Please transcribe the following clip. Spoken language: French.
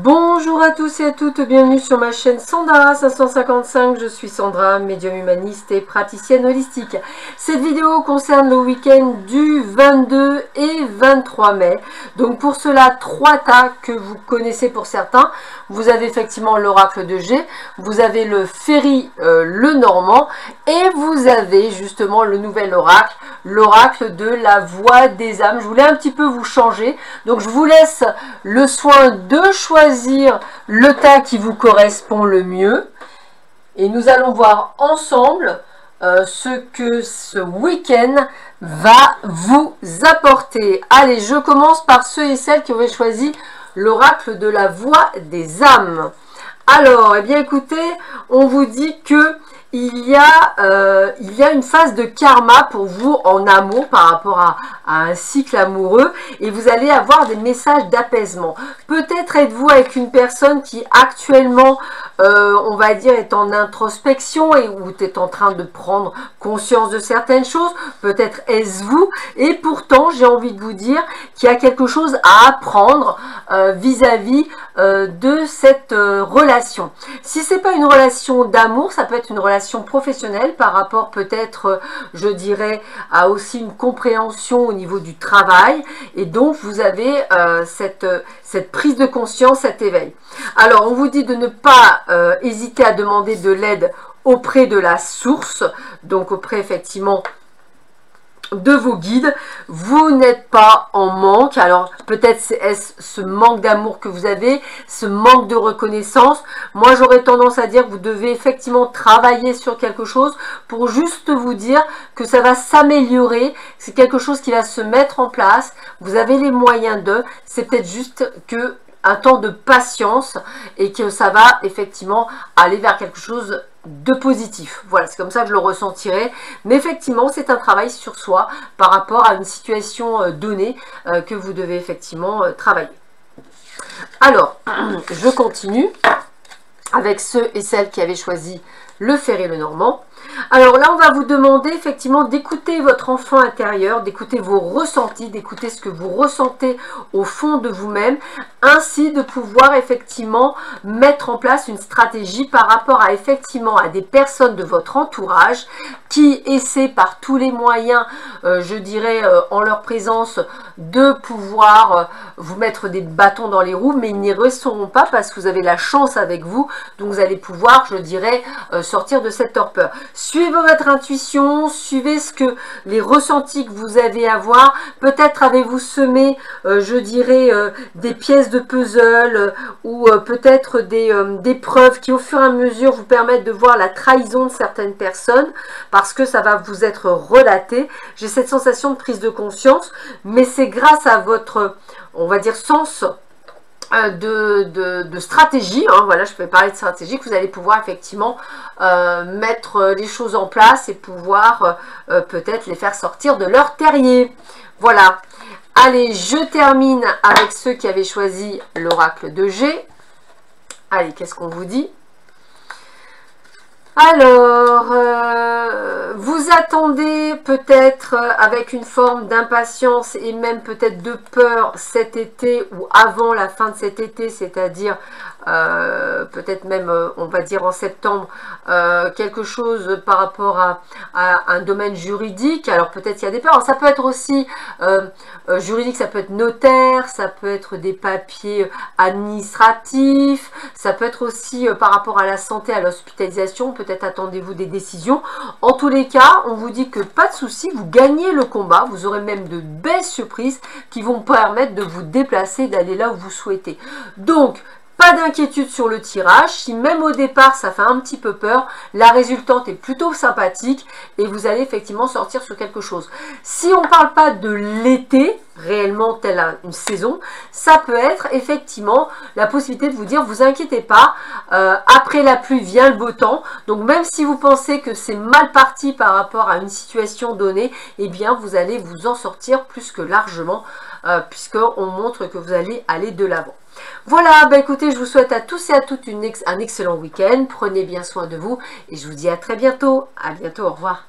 Bonjour à tous et à toutes, bienvenue sur ma chaîne Sandra 555, je suis Sandra, médium humaniste et praticienne holistique. Cette vidéo concerne le week-end du 22 et 23 mai. Donc pour cela, 3 tas que vous connaissez pour certains. Vous avez effectivement l'oracle de G, vous avez le Ferry le Normand et vous avez justement le nouvel oracle, l'oracle de la voix des âmes. Je voulais un petit peu vous changer, donc je vous laisse le soin de choisir le tas qui vous correspond le mieux et nous allons voir ensemble ce que ce week-end va vous apporter. Allez, je commence par ceux et celles qui auraient choisi l'oracle de la voix des âmes. Alors, eh bien écoutez, on vous dit que il y a une phase de karma pour vous en amour par rapport à un cycle amoureux et vous allez avoir des messages d'apaisement. Peut-être êtes-vous avec une personne qui actuellement, on va dire, est en introspection et où est en train de prendre conscience de certaines choses. Peut-être est-ce vous et pourtant j'ai envie de vous dire qu'il y a quelque chose à apprendre vis-à-vis de cette relation. Si c'est pas une relation d'amour, ça peut être une relation professionnelle par rapport peut-être, je dirais, à aussi une compréhension au niveau du travail et donc vous avez cette prise de conscience, cet éveil. Alors on vous dit de ne pas hésiter à demander de l'aide auprès de la source, donc auprès effectivement de vos guides. Vous n'êtes pas en manque. Alors peut-être est-ce ce manque d'amour que vous avez, ce manque de reconnaissance. Moi j'aurais tendance à dire que vous devez effectivement travailler sur quelque chose pour juste vous dire que ça va s'améliorer, c'est quelque chose qui va se mettre en place, vous avez les moyens de, c'est peut-être juste que un temps de patience et que ça va effectivement aller vers quelque chose de positif. Voilà, c'est comme ça que je le ressentirai. Mais effectivement, c'est un travail sur soi par rapport à une situation donnée que vous devez effectivement travailler. Alors, je continue avec ceux et celles qui avaient choisi le Ferry le Normand. Alors là, on va vous demander effectivement d'écouter votre enfant intérieur, d'écouter vos ressentis, d'écouter ce que vous ressentez au fond de vous-même, ainsi de pouvoir effectivement mettre en place une stratégie par rapport à effectivement à des personnes de votre entourage qui essaient par tous les moyens, je dirais, en leur présence, de pouvoir vous mettre des bâtons dans les roues, mais ils n'y resteront pas parce que vous avez la chance avec vous, donc vous allez pouvoir, je dirais, sortir de cette torpeur. Suivez votre intuition, suivez ce que les ressentis que vous avez à voir. Peut-être avez-vous semé, je dirais, des pièces de puzzle ou peut-être des preuves qui au fur et à mesure vous permettent de voir la trahison de certaines personnes parce que ça va vous être relaté. J'ai cette sensation de prise de conscience, mais c'est grâce à votre, on va dire, sens de stratégie, hein, voilà, je peux parler de stratégie, que vous allez pouvoir effectivement mettre les choses en place et pouvoir peut-être les faire sortir de leur terrier. Voilà. Allez, je termine avec ceux qui avaient choisi l'oracle de G. Allez, qu'est-ce qu'on vous dit ? Alors, vous attendez peut-être avec une forme d'impatience et même peut-être de peur cet été ou avant la fin de cet été, c'est-à-dire peut-être même, on va dire en septembre, quelque chose par rapport à un domaine juridique. Alors peut-être il y a des peurs. Alors, ça peut être aussi juridique, ça peut être notaire, ça peut être des papiers administratifs, ça peut être aussi par rapport à la santé, à l'hospitalisation, peut-être attendez-vous des décisions. En tous les cas, on vous dit que pas de souci, vous gagnez le combat, vous aurez même de belles surprises qui vont permettre de vous déplacer, d'aller là où vous souhaitez. Donc, pas d'inquiétude sur le tirage, si même au départ ça fait un petit peu peur, la résultante est plutôt sympathique et vous allez effectivement sortir sur quelque chose. Si on ne parle pas de l'été, réellement telle une saison, ça peut être effectivement la possibilité de vous dire, vous inquiétez pas, après la pluie vient le beau temps, donc même si vous pensez que c'est mal parti par rapport à une situation donnée, eh bien vous allez vous en sortir plus que largement, puisqu'on montre que vous allez aller de l'avant. Voilà, bah écoutez, je vous souhaite à tous et à toutes un excellent week-end. Prenez bien soin de vous et je vous dis à très bientôt. À bientôt, au revoir.